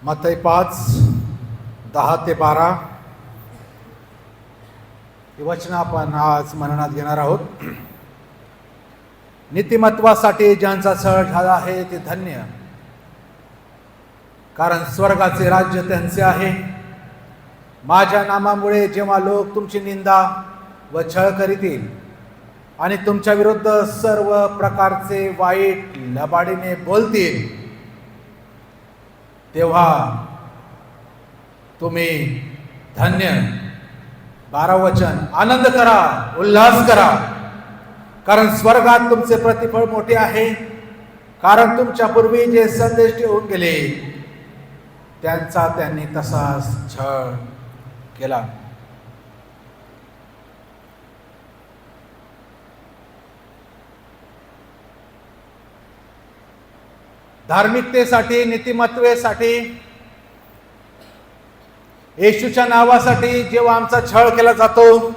मत्ती 5:10-12 हे वचन आपण आज मननात घेणार आहोत. नीतिमत्वासाठी ज्यांचा छळ झाला आहे ते धन्य, कारण स्वर्गाचे राज्य त्यांचे आहे. माझ्या नामामुळे जेव्हा लोक तुमची निंदा व छळ करीतील आणि तुमच्या विरुद्ध सर्व प्रकारचे वाईट लबाडीने बोलतील, तेव्हा तुम्ही धन्य. 12 वचन, आनंद करा, उल्हास करा, कारण स्वर्गात तुमचे प्रतिफळ मोठे आहे. कारण तुमच्या पूर्वी जे संदेश ठेवून गेले त्यांचा त्यांनी तसाच छळ केला. धार्मिकतेसाठी, नीतिमत्तेसाठी, येशूच्या नावासाठी जेव्हा आमचा छळ केला जातो,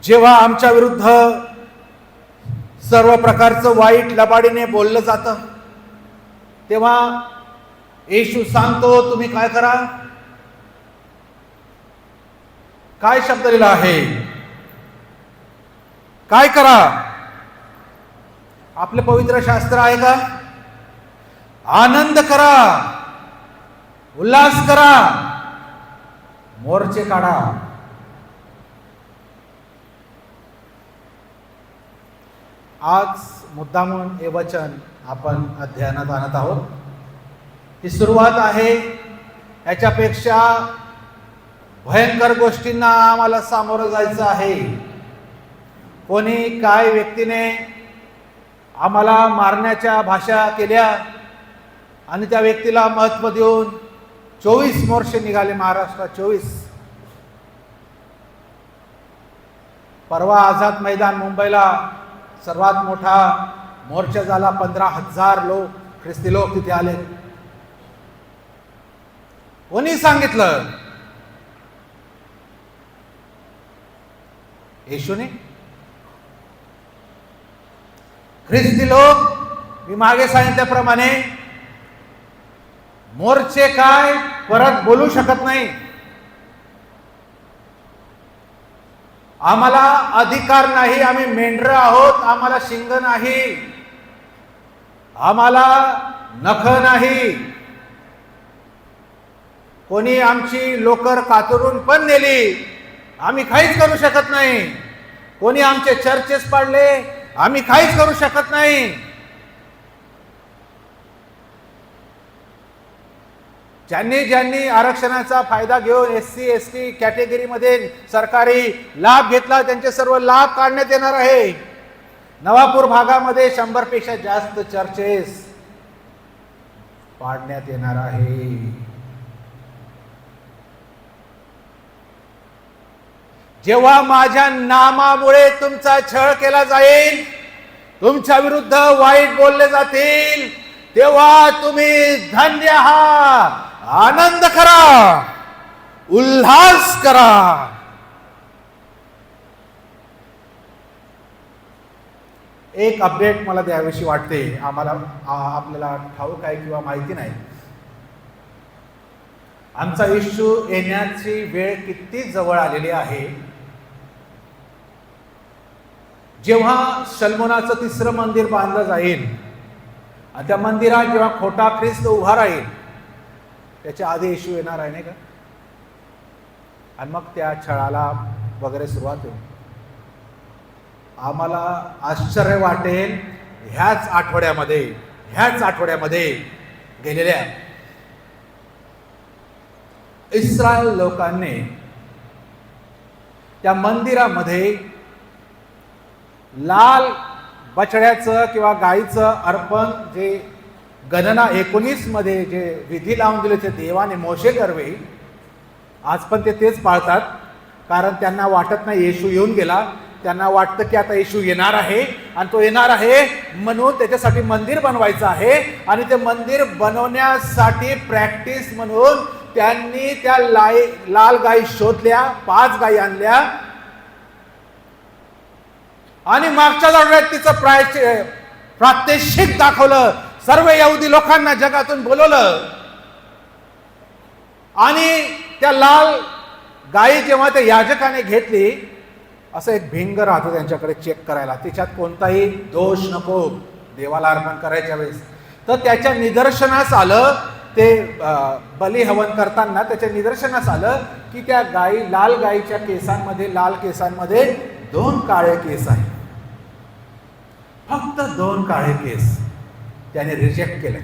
जेव्हा आमच्या विरुद्ध सर्व प्रकारचं वाईट लबाडीने बोललं जातं, तेव्हा येशू सांगतो तुम्ही काय करा. काय शब्द लिहिला आहे? काय करा? आपले पवित्र शास्त्र आहे का? आनंद करा, उल्हास करा, मोर्चे काढा. आज मुद्दामून हे वचन आपण अध्ययनात आणत आहोत. ही सुरुवात आहे. याच्यापेक्षा भयंकर गोष्टींना आम्हाला सामोरं जायचं आहे. कोणी काय व्यक्तीने आम्हाला मारण्याच्या भाषा केल्या आणि त्या व्यक्तीला महत्त्व देऊन 24 मोर्चे निघाले महाराष्ट्रात. 24. परवा आझाद मैदान मुंबईला सर्वात मोठा मोर्चा झाला. 15,000 लोक, ख्रिस्ती लोक तिथे आले. कोणी सांगितलं? येशूने. ख्रिस्ती लोक, मी मागे सांगितल्याप्रमाणे, मोर्चे काय परत बोलू शकत नाही. आम्हाला अधिकार नाही. आम्ही मेंढरं आहोत. आम्हाला शिंग नाही, आम्हाला नख नाही. कोणी आमची लोकर कातरून पण नेली, आम्ही काहीच करू शकत नाही. कोणी आमचे चर्चेस पाडले, आम्ही काहीच करू शकत नाही. ज्यांनी आरक्षणाचा फायदा घेऊन SC ST कॅटेगरीमध्ये सरकारी लाभ घेतला, त्यांचे सर्व लाभ काढण्यात येणार आहे. नवापूर भागामध्ये 100 पेक्षा जास्त चर्चेस पाडण्यात येणार आहे. जेव्हा माझ्या नामामुळे तुमचा छळ केला जाईल, तुमच्या विरुद्ध वाईट बोलले जातील, तेव्हा तुम्ही धन्य आहात. आनंद करा, उल्हास करा. एक अपडेट मला द्यावीशी वाटते. आपल्याला ठाऊक आहे किंवा माहिती नाही, आमचा येशू येण्याची वेळ किती जवळ आलेली आहे. जेव्हा सलमोनाचं 3रं मंदिर बांधलं जाईल आणि त्या मंदिरात जेव्हा खोटा ख्रिस्त उभा राहील, त्याच्या आधी येशू येणार आहे, नाही का? आणि मग त्या छळाला वगैरे सुरुवात होईल. आम्हाला आश्चर्य वाटेल. ह्याच आठवड्यामध्ये गेलेल्या इस्रायल लोकांनी त्या मंदिरामध्ये लाल बछड्याचं किंवा गाईचं अर्पण, जे गणना 19 मध्ये जे विधी लावून दिले ते देवाने मोशे कर्वे, आज पण ते तेच पाळतात. कारण त्यांना वाटत नाही येशू येऊन गेला. त्यांना वाटतं की आता येशू येणार आहे आणि तो येणार आहे म्हणून त्याच्यासाठी मंदिर बनवायचं आहे. आणि ते मंदिर बनवण्यासाठी प्रॅक्टिस म्हणून त्यांनी त्या लाल गायी शोधल्या, 5 गायी आणल्या आणि मागच्या आठवड्यात तिचं प्रात्यक्षिक दाखवलं. सर्व यहुदी लोकांना जगातून बोलवलं आणि त्या लाल गायी जेव्हा त्या याजकाने घेतली, असं एक भिंग राहतो त्यांच्याकडे चेक करायला, त्याच्यात कोणताही दोष नको देवाला अर्पण करायच्या वेळेस. तर त्याच्या निदर्शनास आलं, ते बली हवन करताना त्याच्या निदर्शनास आलं की त्या लाल गायीच्या केसांमध्ये, लाल केसांमध्ये 2 काळे केस आहेत. फक्त 2 काळे केस त्याने रिजेक्ट केले.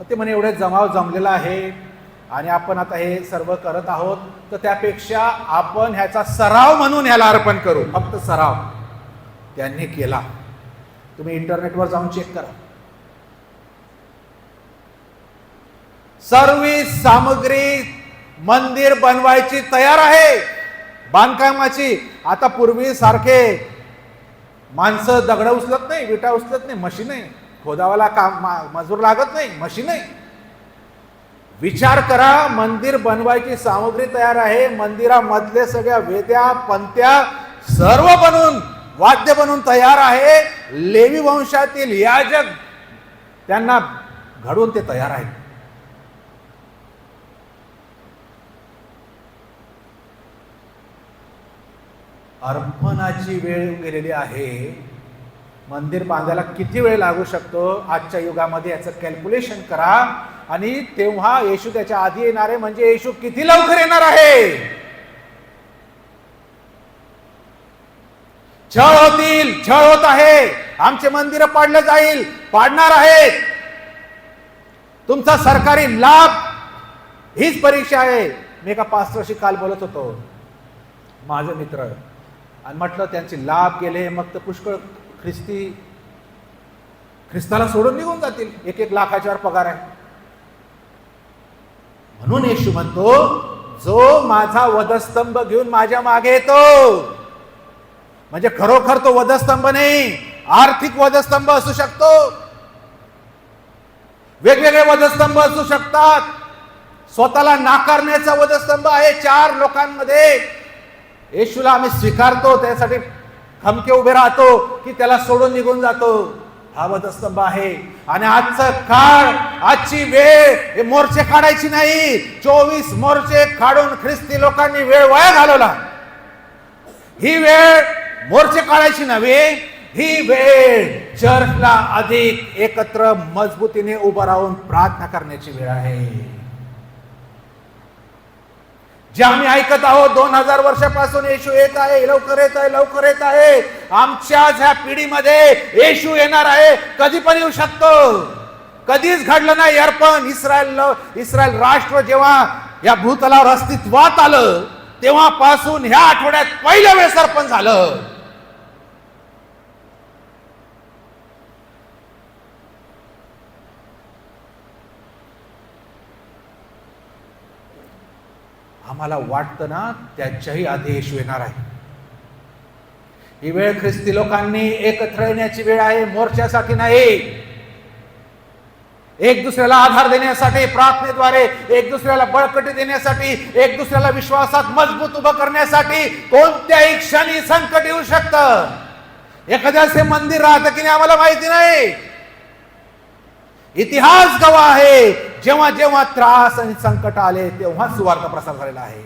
ते म्हणे एवढे जमलेला आहे आणि आपण आता हे सर्व करत आहोत, तर त्यापेक्षा आपण ह्याचा सराव म्हणून ह्याला अर्पण करू. फक्त सराव त्यांनी केला. तुम्ही इंटरनेटवर जाऊन चेक करा. सर्व सामग्री मंदिर बनवायची तयार आहे, बांधकामाची. आता पूर्वी सारखे माणसं दगड उचलत नाही, विटा उचलत नाही, मशीन आहे. खोदावाला काम मजूर लागत नाही, मशीन आहे. विचार करा, मंदिर बनवायची सामग्री तयार आहे, मंदिरामधले सगळ्या वेद्या पंत्या सर्व बनून, वाद्य बनून तयार आहे. लेवी वंशातील याजक त्यांना घडून ते तयार आहेत. अर्पणाची वेळ गेलेली आहे. मंदिर बांधायला किती वेळ लागू शकतो आजच्या युगामध्ये याचं कॅल्क्युलेशन करा. आणि तेव्हा येशू त्याच्या आधी येणार आहे, म्हणजे येशू किती लवकर येणार आहे. छळ होतील, छळ होत आहे, आमचे मंदिर पाडलं जाईल, पाडणार आहेत. तुमचा सरकारी लाभ हीच परीक्षा आहे. मी एका पास्टरशी काल बोलत होतो, माझे मित्र, आणि म्हटलं त्यांचे लाभ गेले, मग तर पुष्कळ ख्रिस्ताला सोडून निघून जातील. 1-1 लाखाच्या वर पगार आहे. म्हणून येशू म्हणतो, जो माझा वधस्तंभ घेऊन माझ्या मागे येतो, म्हणजे खरोखर तो वधस्तंभ नाही, आर्थिक वधस्तंभ असू शकतो, वेगवेगळे वधस्तंभ असू शकतात. स्वतःला नाकारण्याचा वधस्तंभ आहे 4 लोकांमध्ये. येशूला आम्ही स्वीकारतो, त्यासाठी खमके उभे राहतो की त्याला सोडून निघून जातो, हा वधस्तंभ आहे. आणि आजचा काळ, आजची वेळ हे मोर्चे काढायची नाही. 24 मोर्चे काढून ख्रिस्ती लोकांनी वेळ वाया घालवला. ही वेळ मोर्चे काढायची नव्हे, ही वेळ चर्चला अधिक एकत्र मजबूतीने उभं राहून प्रार्थना करण्याची वेळ आहे. जे आम्ही ऐकत आहोत 2000 वर्षापासून, येशू येत आहे, लवकर येत आहे, लवकर येत आहे. आमच्याच ह्या पिढीमध्ये येशू येणार आहे, कधी पण येऊ शकतो. कधीच घडलं नाही अर्पण. इस्रायल राष्ट्र जेव्हा या भूतलावर अस्तित्वात आलं, तेव्हापासून ह्या आठवड्यात पहिल्या वेळेस अर्पण झालं. आम्हाला वाटतं ना, त्याच्याही आधी येशू येणार आहे. ही वेळ ख्रिस्ती लोकांनी एकत्र येण्याची वेळ आहे, मोर्चासाठी नाही. एक दुसऱ्याला आधार देण्यासाठी, प्रार्थनेद्वारे एक दुसऱ्याला बळकटी देण्यासाठी, एक दुसऱ्याला विश्वासात मजबूत उभं करण्यासाठी. कोणत्याही क्षणी संकट येऊ शकतं. एखाद्याचे मंदिर राहतं की नाही आम्हाला माहिती नाही. इतिहास गवाह आहे, जेव्हा जेव्हा त्रास आणि संकट आले तेव्हा सुवार्ता प्रसार झालेला आहे.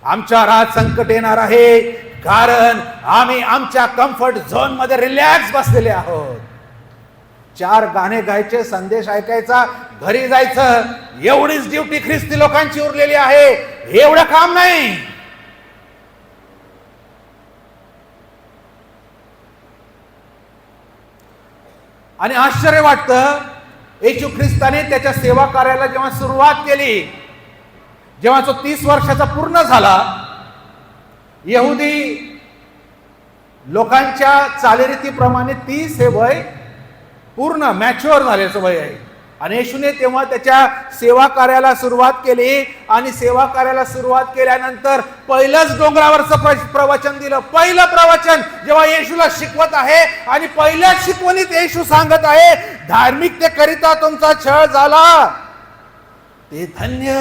आमच्या रात संकट येणार आहे, कारण आम्ही आमच्या कम्फर्ट झोन मध्ये रिलॅक्स बसलेले आहोत. 4 गाणे गायचे, संदेश ऐकायचा, घरी जायचं, एवढीच ड्युटी ख्रिस्ती लोकांची उरलेली आहे. एवढं काम नाही. आणि आश्चर्य वाटतं, येशू ख्रिस्ताने त्याच्या सेवा कार्याला जेव्हा सुरुवात केली, जेव्हा तो 30 वर्षाचा पूर्ण झाला, यहुदी लोकांच्या चालीरीतीप्रमाणे 30 हे वय पूर्ण मॅच्युअर झाल्याचं वय आहे. आणि येशूने तेव्हा त्याच्या सेवा कार्याला सुरुवात केली. आणि सेवा कार्याला सुरुवात केल्यानंतर पहिलंच डोंगरावरचं प्रवचन दिलं. पहिलं प्रवचन जेव्हा येशूला शिकवत आहे, आणि पहिल्याच शिकवणीत येशू सांगत आहे, धार्मिकतेकरिता तुमचा छळ झाला ते धन्य.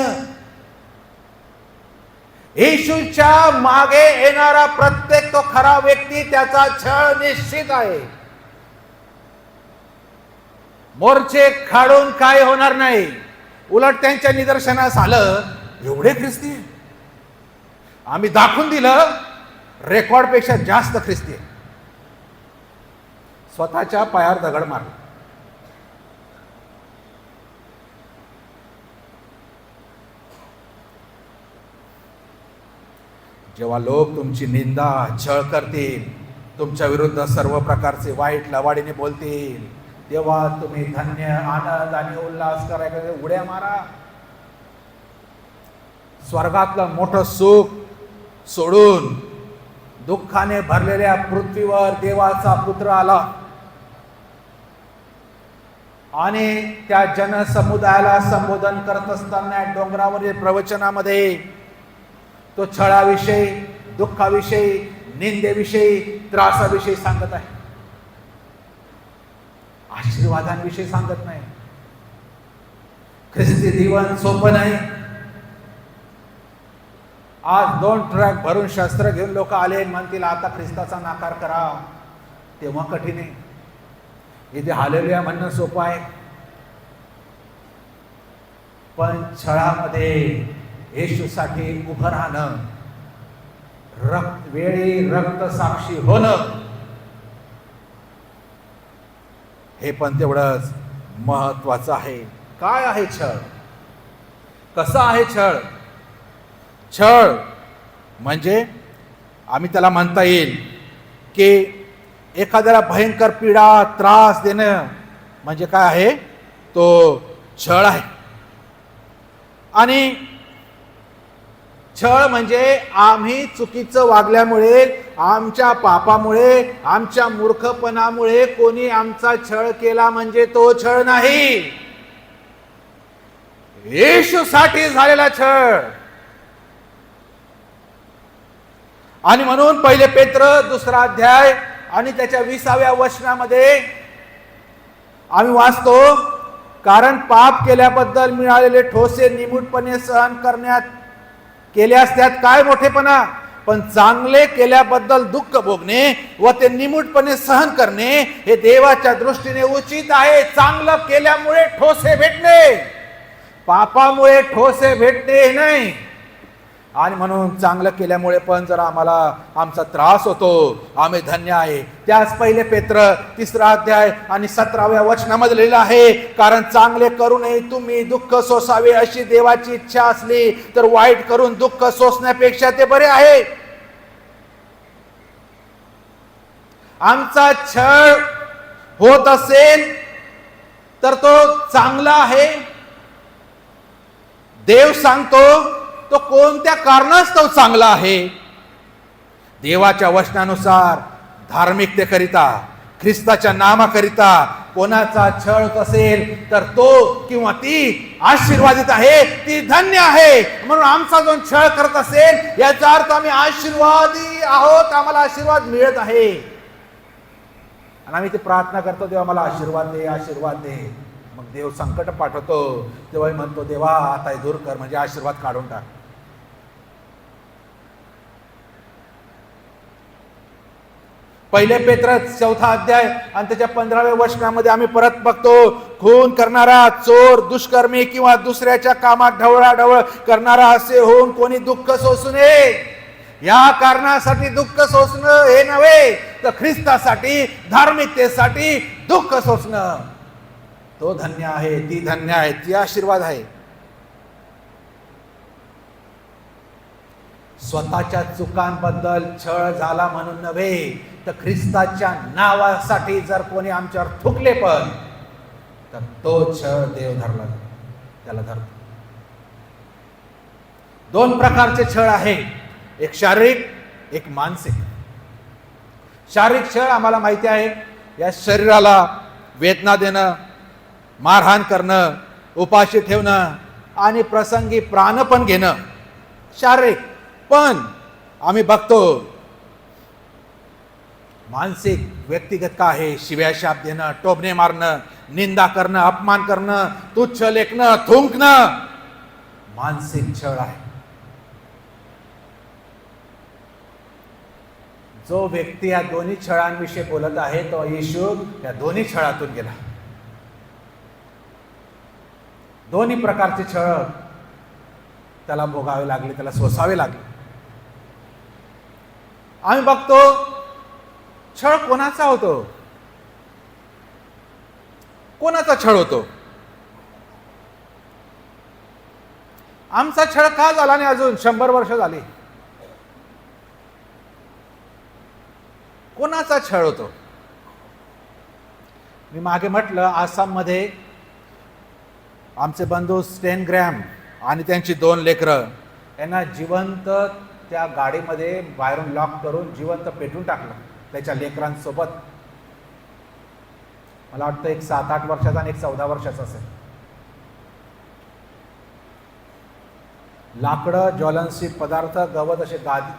येशूच्या मागे येणारा प्रत्येक तो खरा व्यक्ती, त्याचा छळ निश्चित आहे. मोर्चे काढून काय होणार नाही. उलट त्यांच्या निदर्शनास आलं, एवढे ख्रिस्ती आम्ही दाखवून दिलं, रेकॉर्डपेक्षा जास्त ख्रिस्ती. स्वतःच्या पायावर दगड मारला. जेव्हा लोक तुमची निंदा, छळ करतील, तुमच्या विरुद्ध सर्व प्रकारचे वाईट लवाडीने बोलतील, तेव्हा तुम्ही धन्य, आनंद आणि उल्हास करायला उड्या मारा. स्वर्गातलं मोठं सुख सोडून दुःखाने भरलेल्या पृथ्वीवर देवाचा पुत्र आला आणि त्या जनसमुदायाला संबोधन करत असताना डोंगरावरील प्रवचनामध्ये तो छळाविषयी, दुःखाविषयी, निंदेविषयी, त्रासाविषयी सांगत आहे. आशीर्वादांविषयी सांगत नाही. ख्रिस्ती जीवन सोपं नाही. आज 2 ट्रक भरून शस्त्र घेऊन लोक आले, म्हणतील आता ख्रिस्ताचा नाकार करा, तेव्हा कठीण आहे. इथे हालेलुया म्हणणं सोपं आहे, पण छळामध्ये येशूसाठी उभं राहणं, वेळी रक्त साक्षी होणं, हे पण तेवढंच महत्वाचं आहे. काय आहे छळ? कसा आहे छळ? छळ म्हणजे आम्ही त्याला म्हणता येईल की एखाद्याला भयंकर पीडा, त्रास देणं म्हणजे काय आहे? तो छळ आहे. आणि छळ म्हणजे आम्ही चुकीचं वागल्यामुळे, आमच्या पापामुळे, आमच्या मूर्खपणामुळे कोणी आमचा छळ केला म्हणजे तो छळ नाही. येशूसाठी झालेला छळ. आणि म्हणून 1 पेत्र 2 अध्याय आणि त्याच्या 20व्या वचनामध्ये आम्ही वाचतो, कारण पाप केल्याबद्दल मिळालेले ठोसे निमूटपणे सहन करण्यात केल्यास त्यात काय मोठेपणा, पण चांगले केल्याबद्दल दुःख भोगणे व ते निमूटपणे सहन करणे हे देवाच्या दृष्टीने उचित आहे. चांगलं केल्यामुळे ठोसे भेटणे, पापामुळे ठोसे भेटणे नाही. आणि म्हणून चांगलं केल्यामुळे पण जर आम्हाला आमचा त्रास होतो, आम्ही धन्य आहे. त्याच 1 पेत्र 3 अध्याय आणि 17व्या वचनामध्ये लिहिलं आहे, कारण चांगले करूनही तुम्ही दुःख सोसावे अशी देवाची इच्छा असली तर वाईट करून दुःख सोसण्यापेक्षा ते बरे आहे. आमचा छळ होत असेल तर तो चांगला आहे. देव सांगतो तो कोणत्या कारणास्तव चांगला आहे? देवाच्या वचनानुसार, धार्मिकतेकरिता, ख्रिस्ताच्या नामाकरिता कोणाचा छळ होत असेल तर तो किंवा ती आशीर्वादित आहे, ती धन्य आहे. म्हणून आमचा जो छळ करत असेल याचा अर्थ आम्ही आशीर्वादी आहोत, आम्हाला आशीर्वाद मिळत आहे. आणि आम्ही ते प्रार्थना करतो, देवा मला आशीर्वाद दे, आशीर्वाद दे. मग देव संकट पाठवतो, तेव्हा म्हणतो देवा आता हे दूर कर, म्हणजे आशीर्वाद काढून टाक. 1 पेत्र 4 अध्याय आणि त्याच्या 15व्या वचनामध्ये आम्ही परत बघतो, खून करणारा, चोर, दुष्कर्मी किंवा दुसऱ्याच्या कामात ढवळाढवळ करणारा असे होऊन कोणी दुःख सोसू नये. या कारणासाठी दुःख सोसणं हे नव्हे, तर ख्रिस्तासाठी, धार्मिकतेसाठी दुःख सोसणं, तो धन्य आहे, ती धन्य आहे, ती आशीर्वाद आहे. स्वतःच्या चुकांबद्दल छळ झाला म्हणून नव्हे, तर ख्रिस्ताच्या नावासाठी जर कोणी आमच्यावर थुकले पण, तर तो छळ देव धरला, त्याला धरतो. 2 प्रकारचे छळ आहे, एक शारीरिक, एक मानसिक. शारीरिक छळ आम्हाला माहिती आहे, या शरीराला वेदना देणं, मारहाण करणं, उपाशी ठेवणं आणि प्रसंगी प्राण पण घेणं शारीरिक. पण आम्ही बघतो मानसिक, व्यक्तिगत का आहे? शिव्या शाप देणं, टोमणे मारणं, निंदा करणं, अपमान करणं, तुच्छ लेखणं, थुंकणं, मानसिक छळ आहे. जो व्यक्ती या दोन्ही छळांविषयी बोलत आहे तो येशू या दोन्ही छळातून गेला. दोन्ही प्रकारचे छळ त्याला भोगावे लागले, त्याला सोसावे लागले. आम्ही बघतो छळ कोणाचा होतो, कोणाचा छळ होतो. आमचा छळ का झाला नाही अजून 100 वर्ष झाली? कोणाचा छळ होतो? मी मागे म्हटलं, आसाममध्ये आमचे बंधू स्टेन ग्रॅम आणि त्यांची 2 लेकरं यांना जिवंत त्या गाडीमध्ये बाहेरून लॉक करून जिवंत पेटून टाकलं त्याच्या लेकरांसोबत. मला वाटतं एक 7-8 वर्षाचा आणि एक 14 वर्षाचा असेल. लाकडं, ज्वलनशील पदार्थ, गवत असे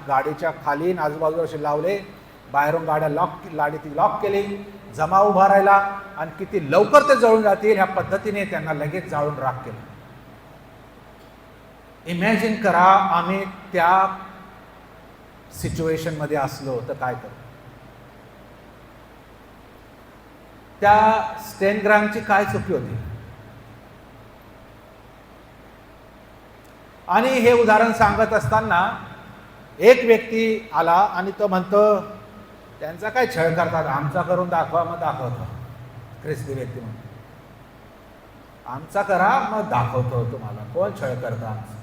गाडीच्या खाली आजूबाजूला असे लावले, बाहेरून गाड्या लॉक केली, जमा उभा राहिला आणि किती लवकर ते जळून जातील ह्या पद्धतीने त्यांना लगेच जाळून राख केलं. इमॅजिन करा आम्ही त्या सिच्युएशन मध्ये असलो तर काय करू. त्या स्टेनग्रामची काय चुकी होती? आणि हे उदाहरण सांगत असताना एक व्यक्ती आला आणि तो म्हणतो, त्यांचा काय छळ करतात, आमचा करून दाखवा मग दाखवतो. ख्रिस्ती व्यक्ती म्हणतो, आमचा करा मग दाखवतो तुम्हाला कोण छळ करतं आमचं.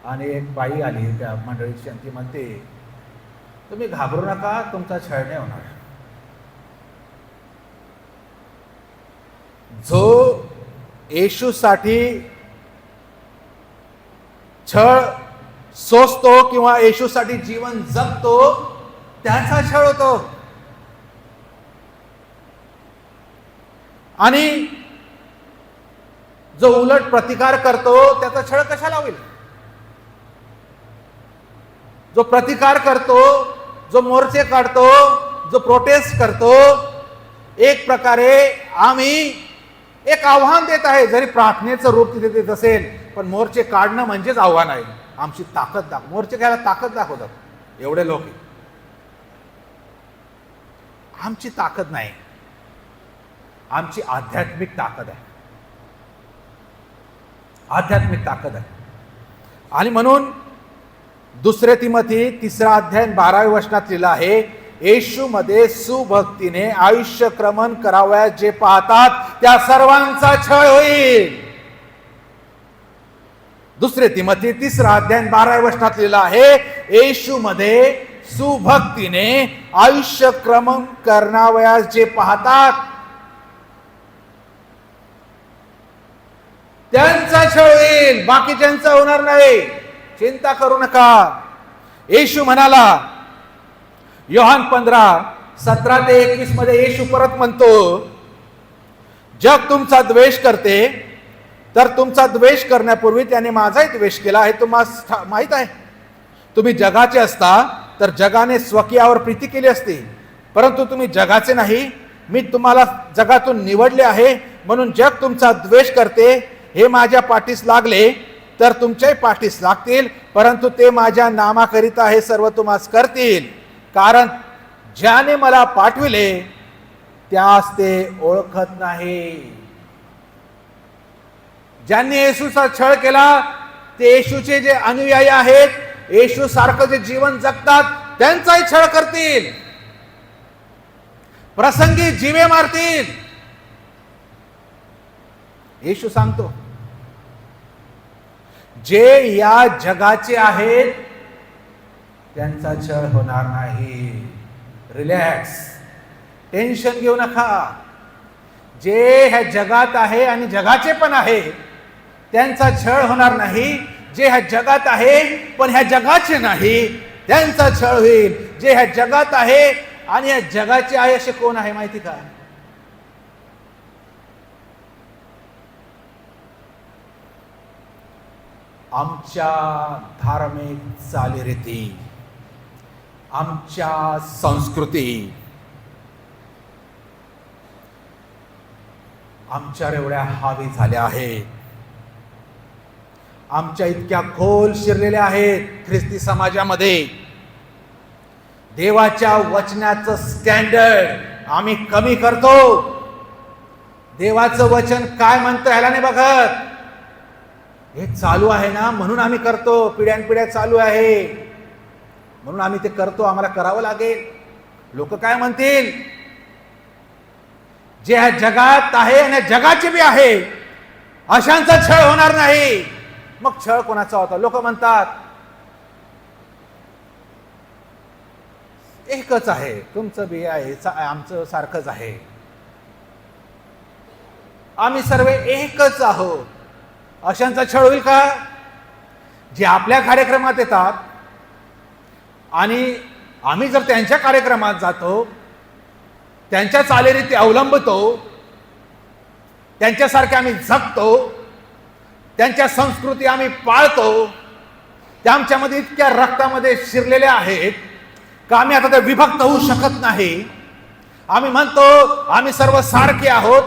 आणि एक बाई आली त्या मंडळीची आणि ती म्हणते, तुम्ही घाबरू नका, तुमचा छळ नाही होणार. जो येशूसाठी छळ सोसतो किंवा येशूसाठी जीवन जगतो त्याचा छळ होतो. आणि जो उलट प्रतिकार करतो त्याचा छळ कशाला होईल? जो प्रतिकार करतो, जो मोर्चे काढतो, जो प्रोटेस्ट करतो, एक प्रकारे आम्ही एक आव्हान देत आहे. जरी प्रार्थनेचं रूप तिथे देत असेल, पण मोर्चे काढणं म्हणजेच आव्हान आहे. आमची ताकद मोर्चे घ्यायला ताकद दाखवतात एवढे लोक. आमची ताकद नाही, आमची आध्यात्मिक ताकद आहे, आध्यात्मिक ताकद आहे. आणि म्हणून 2 तिमोथी 3 अध्याय 12व्या वचनात लिहिलं आहे, येशूमध्ये सुभक्तीने आयुष्य क्रमण करावयास जे पाहतात त्या सर्वांचा छळ होईल. 2 तिमोथी 3 अध्याय 12व्या वचनात लिहिलं आहे, येशूमध्ये सुभक्तीने आयुष्य क्रमण करावयास जे पाहतात त्यांचा छळ होईल, बाकीच्यांचा होणार नाही. चिंता करू नका. येशू म्हणाला, योहान 15:17-21 मध्ये येशू परत म्हणतो, जग तुमचा द्वेष करते तर तुमचा द्वेष करण्यापूर्वी त्याने माझाही द्वेष केला हे तुम्हाला माहित आहे. तुम्ही जगाचे असता तर जगाने स्वकीयावर प्रीती केली असती, परंतु तुम्ही जगाचे नाही, मी तुम्हाला जगातून निवडले आहे. म्हणून जग तुमचा द्वेष करते. हे माझ्या पाठीस लागले तर तुमच्याही पाठीस लागतील, परंतु ते माझ्या नामाकरिता हे सर्व तुम्हास करतील, कारण ज्याने मला पाठविले त्यास ते ओळखत नाही. ज्यांनी येशूचा छळ केला ते येशूचे जे अनुयायी आहेत, येशू सारखं जे जीवन जगतात त्यांचाही छळ करतील, प्रसंगी जीवे मारतील. येशू सांगतो, जे या जगाचे आहेत त्यांचा छळ होणार नाही. रिलॅक्स, टेन्शन घेऊ नका. जे ह्या जगात आहे आणि जगाचे पण आहे त्यांचा छळ होणार नाही. जे ह्या जगात आहे पण ह्या जगाचे नाही त्यांचा छळ होईल. जे ह्या जगात आहे आणि ह्या जगाचे आहे असे कोण आहे माहिती का? आमच्या धार्मिक चालीरीती, आमच्या संस्कृती आमच्या एवढ्या हावी झाल्या आहेत, आमच्या इतक्या खोल शिरलेल्या आहेत ख्रिस्ती समाजामध्ये. देवाच्या वचनाचं स्टँडर्ड आम्ही कमी करतो. देवाचं वचन काय म्हणतं ह्याला नाही बघत, हे चालू आहे ना, म्हणून आम्ही करतो, पिढ्यानपिढ्या चालू आहे म्हणून आम्ही ते करतो, आम्हाला करावं लागेल. लोक काय म्हणतील? जे ह्या जगात आहे आणि जगाचे बी आहे अशांचा छळ होणार नाही. मग छळ कोणाचा होता? लोक म्हणतात एकच आहे, तुमचं बी आहे, आमचं सारखंच आहे, आम्ही सर्व एकच आहोत. अशांचा छळ होईल का? जे आपल्या कार्यक्रमात येतात आणि आम्ही जर त्यांच्या कार्यक्रमात जातो, त्यांच्या चालीरीती अवलंबतो, त्यांच्यासारखे आम्ही जगतो, त्यांच्या संस्कृती आम्ही पाळतो, त्या आमच्यामध्ये इतक्या रक्तामध्ये शिरलेल्या आहेत का आम्ही आता ते विभक्त होऊ शकत नाही. आम्ही म्हणतो आम्ही सर्व सारखे आहोत.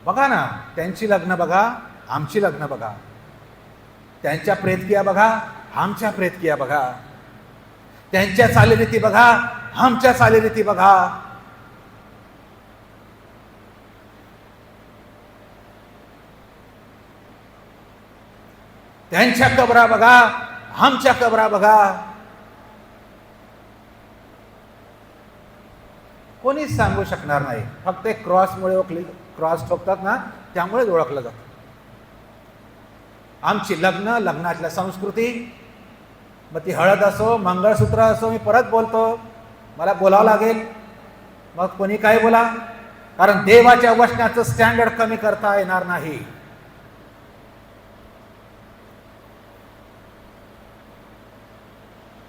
बघा ना, त्यांची लग्न बघा, आमची लग्न बघा, त्यांच्या प्रेतकिया बघा, आमच्या प्रेतकिया बघा, त्यांच्या चालीरीती बघा, आमच्या चालीरीती बघा. त्यांच्या कबरा बघा, आमच्या कबरा बघा. कोणीच सांगू शकणार नाही. फक्त एक क्रॉसमुळे ओळखली, क्रॉस ठोकतात ना, त्यामुळेच ओळखलं जातं. आमची लग्न, लग्नातल्या संस्कृती, मग ती हळद असो, मंगळसूत्र असो, मी परत बोलतो, मला बोलावं लागेल, मग कोणी काय बोला, कारण देवाच्या वचनाचं स्टँडर्ड कमी करता येणार नाही.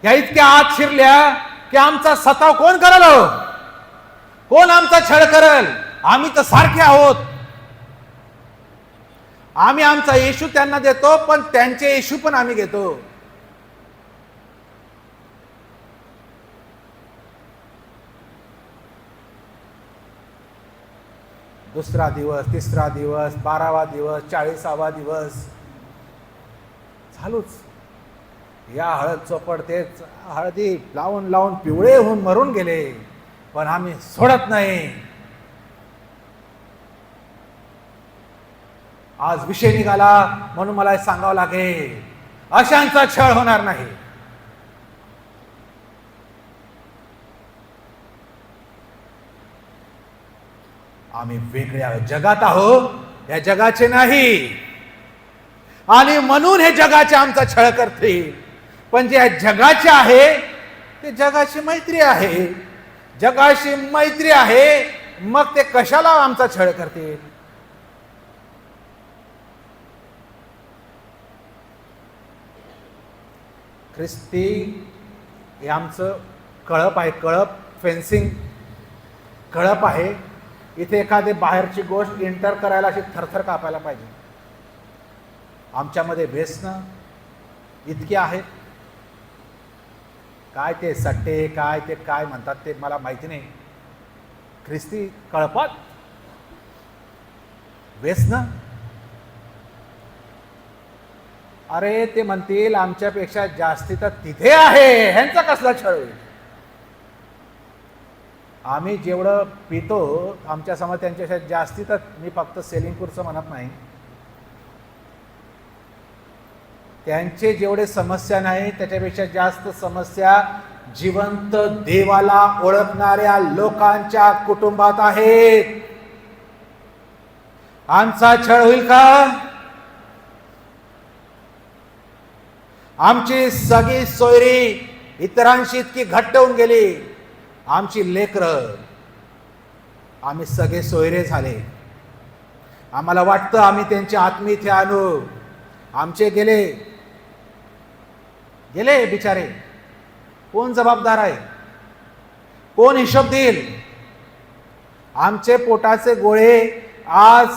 या इतक्या आत शिरल्या की आमचा सताव कोण करल? कोण आमचा छळ करल? आम्ही तर सारखे आहोत. आम्ही आमचा येशू त्यांना देतो, पण त्यांचे येशू पण आम्ही घेतो. दुसरा दिवस, तिसरा दिवस, 12वा दिवस, 40वा दिवस चालूच. या हळद चोपड, तेच हळदी लावून लावून पिवळे होऊन मरून गेले, पण आम्ही सोडत नाही. आज विषय निघाला म्हणून मला सांगावं लागेल, अशांचा छळ होणार नाही. आम्ही वेगळ्या जगात आहोत, या जगाचे नाही, आणि म्हणून हे जगाचे आमचा छळ करतील. पण जे जगाचे आहे ते जगाची मैत्री आहे, जगाशी मैत्री आहे, मग ते कशाला आमचा छळ करतील? ख्रिस्ती हे आमचं कळप आहे, कळप, फेन्सिंग कळप आहे. इथे एखादी बाहेरची गोष्ट एंटर करायला अशी थरथर कापायला पाहिजे. आमच्यामध्ये व्यसनं इतके आहेत, काय ते सट्टे, काय ते काय म्हणतात ते मला माहिती नाही. ख्रिस्ती कळपात व्यसनं, अरे ते म्हणतील आमच्यापेक्षा जास्ती तर तिथे आहे, ह्यांचा कसला छळ होईल? आम्ही जेवढं पितो आमच्या समोर त्यांच्यापेक्षा जास्ती, तर मी फक्त सेलिंग कुर्सं म्हणत नाही, त्यांचे जेवढे समस्या नाही त्याच्यापेक्षा जास्त समस्या जिवंत देवाला ओळखणाऱ्या लोकांच्या कुटुंबात आहेत. आमचा छळ होईल का? आमची सगळी सोयरी इतरांशी इतकी घट्ट होऊन गेली, आमची लेकरं, आम्ही सगळे सोयरे झाले. आम्हाला वाटतं आम्ही त्यांचे आत्मी इथे आणू, आमचे गेले गेले बिचारे. कोण जबाबदार आहे? कोण हिशोब देईल? आमचे पोटाचे गोळे आज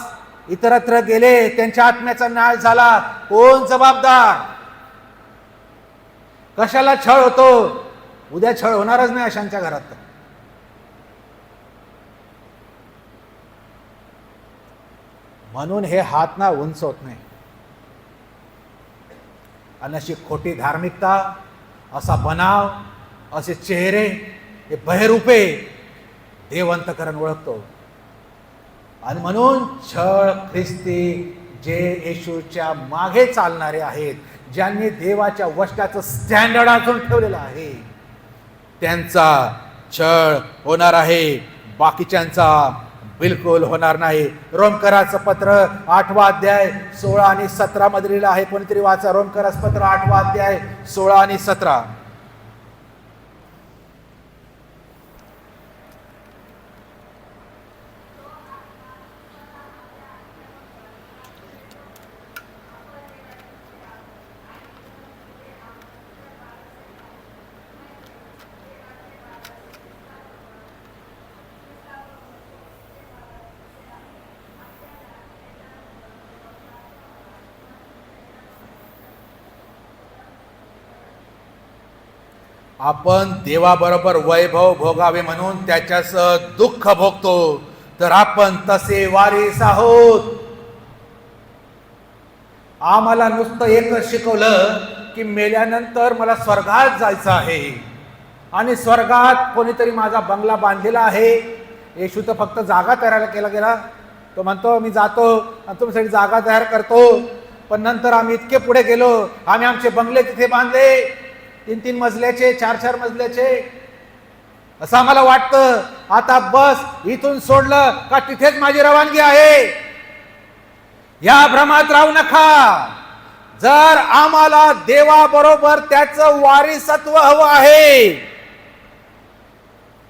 इतरत्र गेले, त्यांच्या आत्म्याचा नाश झाला, कोण जबाबदार? कशाला छळ होतो? उद्या छळ होणारच नाही अशांच्या घरात. म्हणून हे हात ना उंच होत नाही. आणि अशी खोटी धार्मिकता, असा बनाव, असे चेहरे, हे बहरूपे देवंतकरण ओळखतो. आणि म्हणून छळ ख्रिस्ती जे येशूच्या मागे चालणारे आहेत, ज्यांनी देवाच्या वचनाचं स्टँडर्ड अजून ठेवलेलं आहे, त्यांचा छळ होणार आहे, बाकीच्यांचा बिलकुल होणार नाही. रोमकराचं पत्र 8वा अध्याय 16 आणि 17 मध्ये लिहिलं आहे. कोणीतरी वाचा रोमकराचं पत्र 8वा अध्याय 16 आणि 17. आपण देवाबरोबर वैभव भोगावे म्हणून त्याच्यासह दुःख भोगतो, तर आपण तसे वारीस आहोत. आम्हाला नुसतं एकच शिकवलं की मेल्यानंतर मला स्वर्गात जायचं आहे आणि स्वर्गात कोणीतरी माझा बंगला बांधलेला आहे. येशू तर फक्त जागा तयार केला गेला. तो म्हणतो मी जातो आणि तुमच्यासाठी जागा तयार करतो. पण नंतर आम्ही इतके पुढे गेलो, आम्ही आमचे बंगले तिथे बांधले, 3-3 मजल्याचे, 4-4 मजल्याचे. असं आम्हाला वाटतं आता बस इथून सोडलं का तिथेच माझी रवानगी आहे. या भ्रमात राहू नका. जर आम्हाला देवाबरोबर त्याचं वारिसत्व हवं आहे,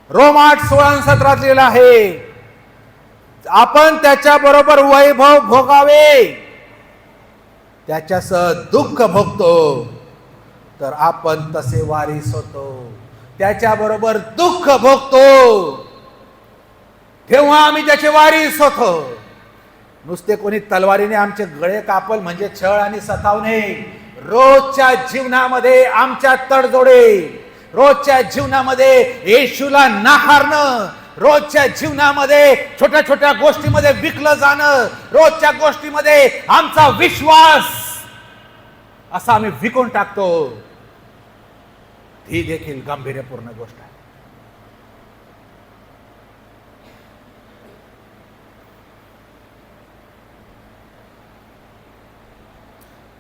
रोम 8:16-17 लिहिलं आहे, आपण त्याच्याबरोबर वैभव भोगावे, त्याच्यासह दुःख भोगतो, तर आपण तसे वारिस होतो. त्याच्याबरोबर दुःख भोगतो तेव्हा आम्ही त्याचे वारिस होतो. नुसते कोणी तलवारीने आमचे गळे कापल म्हणजे छळ आणि सतावणे. रोजच्या जीवनामध्ये आमच्या तडजोडे, रोजच्या जीवनामध्ये येशूला नाकारणं, रोजच्या जीवनामध्ये छोट्या छोट्या गोष्टीमध्ये विकलं जाणं, रोजच्या गोष्टीमध्ये आमचा विश्वास असा आम्ही विकून टाकतो, ही देखील गांभीर्यपूर्ण गोष्ट आहे.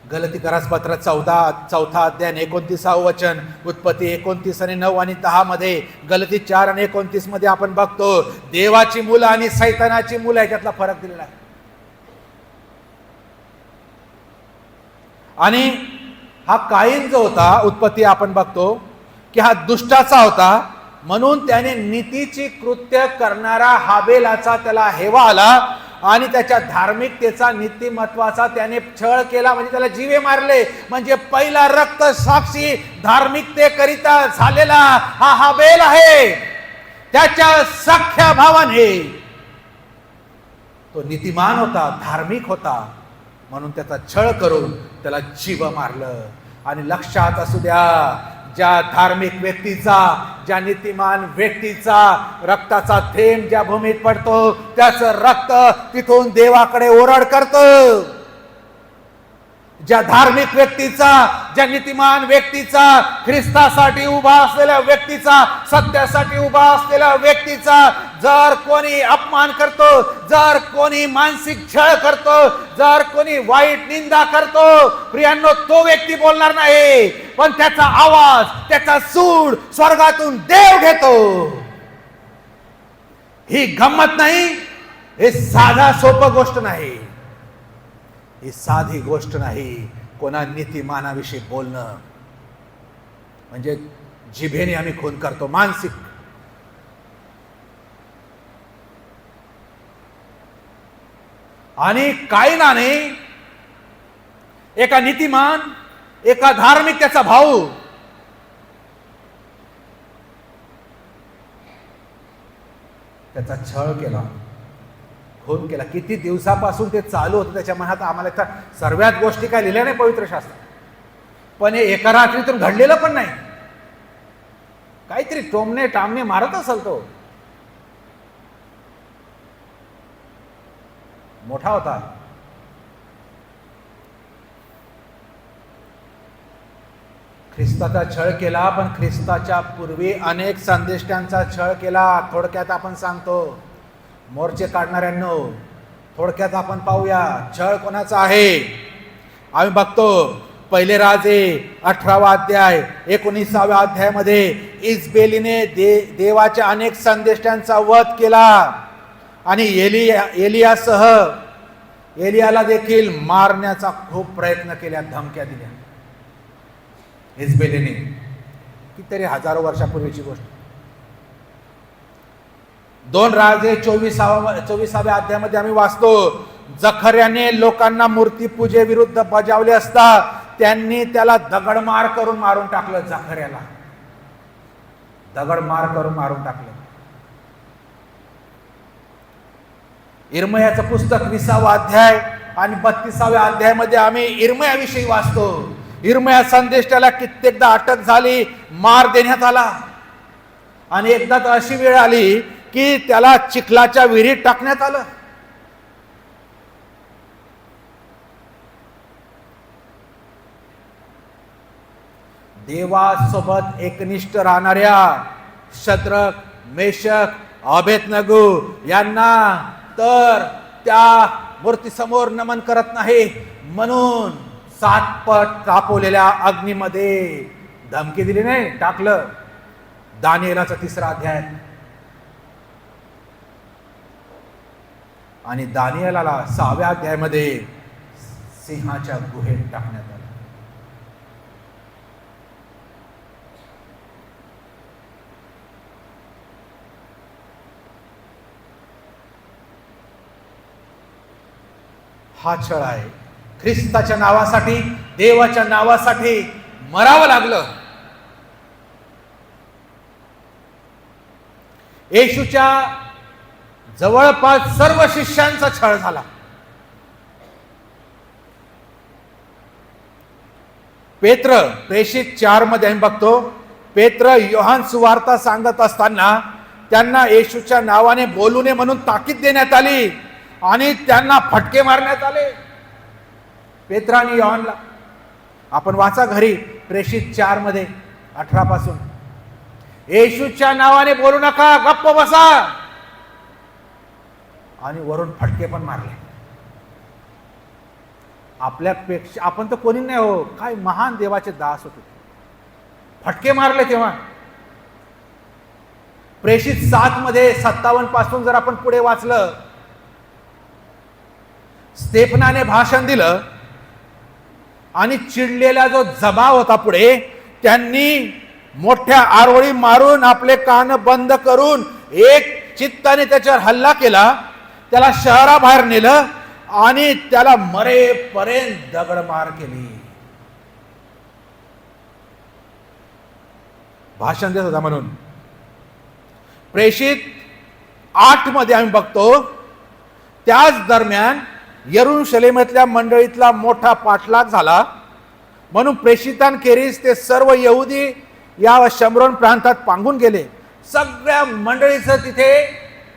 गलतीकरास पत्र 4 अध्याय 29 वचन, उत्पत्ती 29 आणि 9 आणि 10 मध्ये, गलती 4 आणि 29 मध्ये आपण बघतो देवाची मुलं आणि सैतानाची मुलं याच्यातला फरक दिलेला आहे. आणि हा काईन जो होता, उत्पत्ती आपण बघतो की हा दुष्टाचा होता, म्हणून त्याने नीतीची कृत्य करणारा हाबेलाचा त्याला हेवा आला आणि त्याच्या धार्मिकतेचा, नीतिमत्वाचा त्याने छळ केला, म्हणजे त्याला जीवे मारले. म्हणजे पहिला रक्त साक्षी धार्मिकतेकरिता झालेला हा हाबेल आहे. त्याच्या सख्या भावाने तो नीतिमान होता, धार्मिक होता, म्हणून त्याचा छळ करून त्याला जीव मारलं. आणि लक्षात असू द्या, ज्या धार्मिक व्यक्तीचा, ज्या नीतिमान व्यक्तीचा रक्ताचा थेंब ज्या भूमीत पडतो, त्याचं रक्त तिथून देवाकडे ओरड करतं. ज्या धार्मिक व्यक्तीचा, ज्या नीतिमान व्यक्तीचा, ख्रिस्तासाठी उभा असलेल्या व्यक्तीचा, सत्यासाठी उभा असलेल्या व्यक्तीचा जर कोणी अपमान करतो, जर कोणी मानसिक छळ करतो, जर कोणी वाईट निंदा करतो, प्रियांनो, तो व्यक्ती बोलणार नाही, पण त्याचा आवाज, त्याचा सूड स्वर्गातून देव घेतो. ही गंमत नाही, हे साधा सोपं गोष्ट नाही, ही साधी गोष्ट नाही. कोणा नीतिमानाविषयी बोलणं म्हणजे जिभेने आम्ही खून करतो, मानसिक. आणि काईनाने एका नीतिमान, एका धार्मिक त्याचा भाऊ, त्याचा छळ केला, खून केला. किती दिवसापासून ते चालू होतं त्याच्या मनात. आम्हाला त्या सर्वात गोष्टी काय लिहिल्या नाही पवित्र शास्त्रात, पण हे एका रात्रीतून घडलेलं पण नाही. काहीतरी टोमणे टामणे मारत असेल तो. मोठा होता. ख्रिस्ताचा छळ केला, पण ख्रिस्ताच्या पूर्वी अनेक संदेष्टांचा छळ केला. थोडक्यात आपण सांगतो, मोर्चे काढणाऱ्यांनो, थोडक्यात आपण पाहूया छळ कोणाचा आहे. आम्ही बघतो पहिले राजे 18वा अध्याय 19व्या अध्यायामध्ये इजबेलीने देवाच्या अनेक संदेष्टांचा वध केला आणि एलियाला देखील मारण्याचा खूप प्रयत्न केला, धमक्या दिल्या इजबेलीने. कितीतरी हजारो वर्षापूर्वीची गोष्ट. 2 राजे 24व्या अध्यायामध्ये आम्ही वाचतो, जखर्याने लोकांना मूर्तीपूजे विरुद्ध बजावले असता त्यांनी त्याला दगडमार करून मारून टाकलं. जखर्याला दगडमार करून मारून टाकलं. इर्मयाचं पुस्तक 20वा अध्याय आणि 32व्या अध्यायामध्ये आम्ही इर्मयाविषयी वाचतो. इर्मया संदेष्टाला कित्येकदा अटक झाली, मार देण्यात आला आणि एकदा तर अशी वेळ आली की त्याला चिखलाच्या विहिरीत टाकण्यात आलं. देवासोबत एकनिष्ठ राहणाऱ्या शद्रक, मेषक, अबेदनगो यांना तर त्या मूर्तीसमोर नमन करत नाही म्हणून 7 पट तापवलेल्या अग्नीमध्ये धमकी दिली, नाही टाकलं. दानिएलाचा 3रा अध्याय. आणि दानिएलाला 6व्या अध्यायामध्ये सिंहाच्या गुहेत टाकण्यात आलं. हा छळ आहे. ख्रिस्ताच्या नावासाठी, देवाच्या नावासाठी मरावं लागलं. येशूच्या जवळपास सर्व शिष्यांचा छळ झाला. पेत्र प्रेषित 4 मध्ये आम्ही बघतो, पेत्र योहान सुवार्ता सांगत असताना त्यांना येशूच्या नावाने बोलू नये म्हणून ताकीद देण्यात आली आणि त्यांना फटके मारण्यात आले. पेत्र आणि योहानला आपण वाचा घरी, प्रेषित 4 मध्ये 18 पासून. येशूच्या नावाने बोलू नका, गप्प बसा, आणि वरून फटके पण मारले. आपल्यापेक्षा आपण तर कोणी नाही हो, काय महान देवाचे दास होते, फटके मारले तेव्हा. प्रेषित 7 मध्ये 57 पासून जर आपण पुढे वाचलं, स्तेफनाने भाषण दिलं आणि चिडलेला जो जमाव होता पुढे, त्यांनी मोठ्या आरोळी मारून आपले कान बंद करून एक चित्ताने त्याच्यावर हल्ला केला. त्याला शहराबाहेर नेलं आणि त्याला मरेपर्यंत दगडमार केली. भाषण देत होता म्हणून. प्रेषित 8 मध्ये आम्ही बघतो, त्याच दरम्यान यरूशलेमातल्या मंडळीतला मोठा पाठलाग झाला म्हणून प्रेषितांखेरीज ते सर्व यहुदी या शमरोन प्रांतात पांगून गेले. सगळ्या मंडळीचं तिथे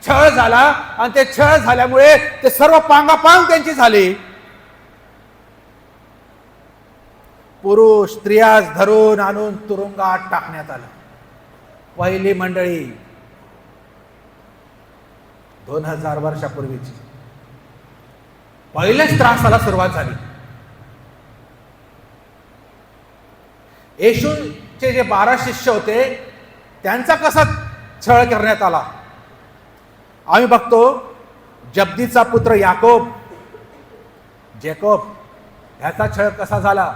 छळ झाला आणि ते छळ झाल्यामुळे ते सर्व पांगापांग त्यांची झाली. पुरुष स्त्रियास धरून आणून तुरुंगात टाकण्यात आलं. पहिली मंडळी 2000 वर्षापूर्वीची पहिल्याच त्रासाला सुरुवात झाली. येशूचे जे 12 शिष्य होते त्यांचा कसा छळ करण्यात आला. आम्ही बघतो, जब्दीचा पुत्र याकोब, जेकोब, ह्याचा छळ कसा झाला.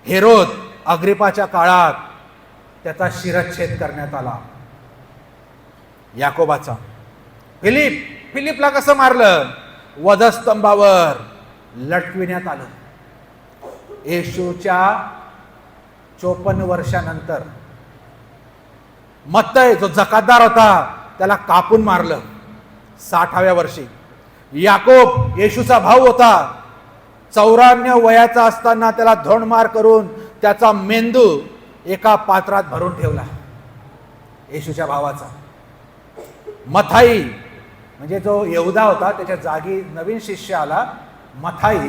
हेरोद अग्रिपाच्या काळात त्याचा करण्यात आला. याकोबाचा. फिलिपला कसं मारलं, वधस्तंभावर लटविण्यात आलं. येशूच्या 54 वर्षानंतर मत्तय जो जकातदार होता त्याला कापून मारलं 60व्या वर्षी. याकोब येशूचा भाऊ होता, 94 वयाचा असताना त्याला धोंडमार करून त्याचा मेंदू एका पात्रात भरून ठेवला येशूच्या भावाचा. मथाई म्हणजे जो यहुदा होता त्याच्या जागी नवीन शिष्य आला, मथाई.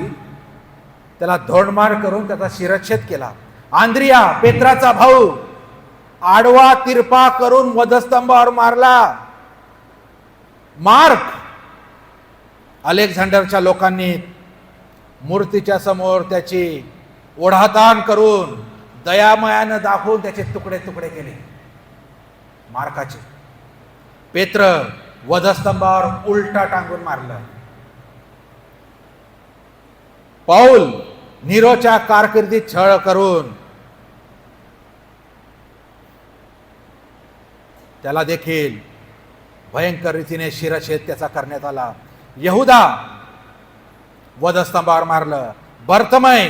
त्याला धोंडमार करून त्याचा शिरच्छेद केला. आंद्रिया पेत्राचा भाऊ आडवा तिरपा करून वधस्तंभावर मारला. मार्क अलेक्झांडरच्या लोकांनी मूर्तीच्या समोर त्याची ओढाताण करून दयामयानं दाखवून त्याचे तुकडे तुकडे केले मार्काचे. पेत्र वधस्तंभावर उलटा टांगून मारलं. पौल नीरोच्या कारकिर्दीत छळ करून त्याला देखील भयंकर रीतीने शिरच्छेद त्याचा करण्यात आला. यहुदा वधस्तंभावर मारलं. बर्तमय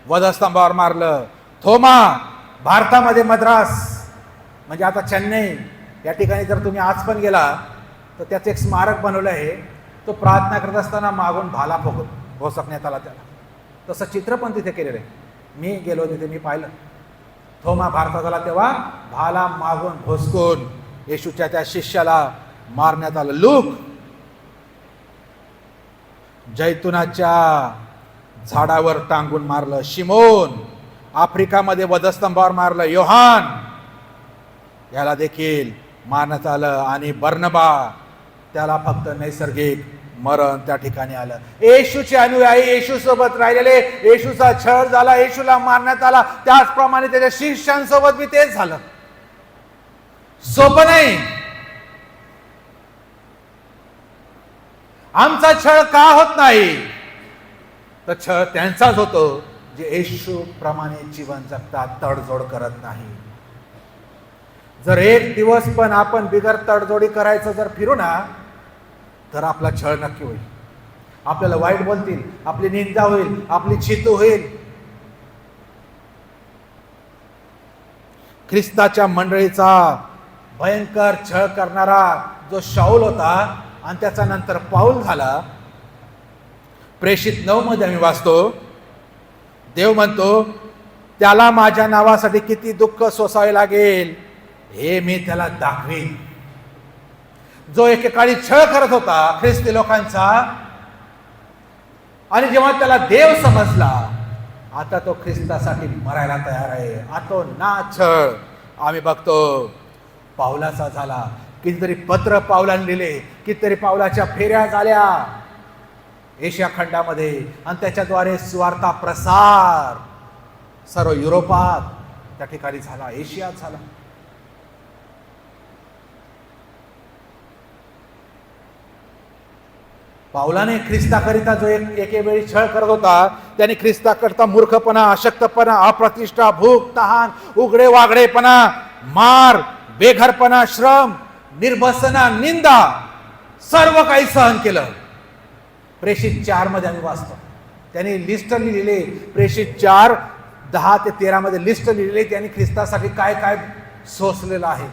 वधस्तंभावर मारलं. थोमा भारतामध्ये मद्रास म्हणजे आता चेन्नई या ठिकाणी जर तुम्ही आज पण गेला तर त्याचं एक स्मारक बनवलं आहे. तो प्रार्थना करत असताना मागून भाला भोसकण्यात आला त्याला. तसं चित्र पण तिथे केलेलं आहे. मी गेलो तिथे, मी पाहिलं. थोमा भारतात आला तेव्हा भाला मागून भोसकून येशूच्या त्या शिष्याला मारण्यात आलं. लूक जैतुनाच्या झाडावर टांगून मारलं. शिमोन आफ्रिकामध्ये वधस्तंभावर मारलं. योहान याला देखील मारण्यात आलं. आणि बर्नबा त्याला फक्त नैसर्गिक मरण त्या ठिकाणी आलं. येशूचे अनुयायी येशू सोबत राहिलेले, येशूचा छळ झाला, येशूला मारण्यात आला, त्याचप्रमाणे त्याच्या शिष्यांसोबत बी तेच झालं. सोपं नाही. आमचा छळ का होत नाही? तर छळ त्यांचाच होतो जे येशू प्रमाणे जीवन जगतात, तडजोड करत नाही. जर एक दिवस पण आपण बिगर तडजोडी करायचं जर फिरू ना तर आपला छळ नक्की होईल. आपल्याला वाईट बोलतील, आपली निंदा होईल, आपली चितू होईल. ख्रिस्ताच्या मंडळीचा भयंकर छळ करणारा जो शाऊल होता आणि त्याचा नंतर पाऊल झाला. प्रेषित 9 मध्ये आम्ही वाचतो, देव म्हणतो त्याला माझ्या नावासाठी किती दुःख सोसावे लागेल हे मी त्याला दाखवीन. जो एकेकाळी छळ करत होता ख्रिस्ती लोकांचा आणि जेव्हा त्याला देव समजला, आता तो ख्रिस्तासाठी मरायला तयार आहे. आता ना छळ आम्ही बघतो पावलाचा झाला. कितीतरी पत्र पावलाने लिहिले, कितीतरी पावलाच्या फेऱ्या झाल्या एशिया खंडामध्ये आणि त्याच्याद्वारे सुवार्ता प्रसार सर्व युरोपात त्या ठिकाणी झाला, एशियात झाला. पावलाने ख्रिस्ताकरिता जो एके वेळी छळ करत होता, त्याने ख्रिस्ताकरिता मूर्खपणा, अशक्तपणा, अप्रतिष्ठा, भूक, तहान, उघडे वागडेपणा, मार, बेघरपणा, श्रम, निर्भसना, निंदा सर्व काही सहन केलं. प्रेषित 4 मध्ये आम्ही वाचतो, त्यांनी लिस्ट लिहिलेली. प्रेषित 4:10 ते 13 मध्ये लिस्ट लिहिलेली. त्यांनी ख्रिस्तासाठी काय काय सोसलेलं आहे.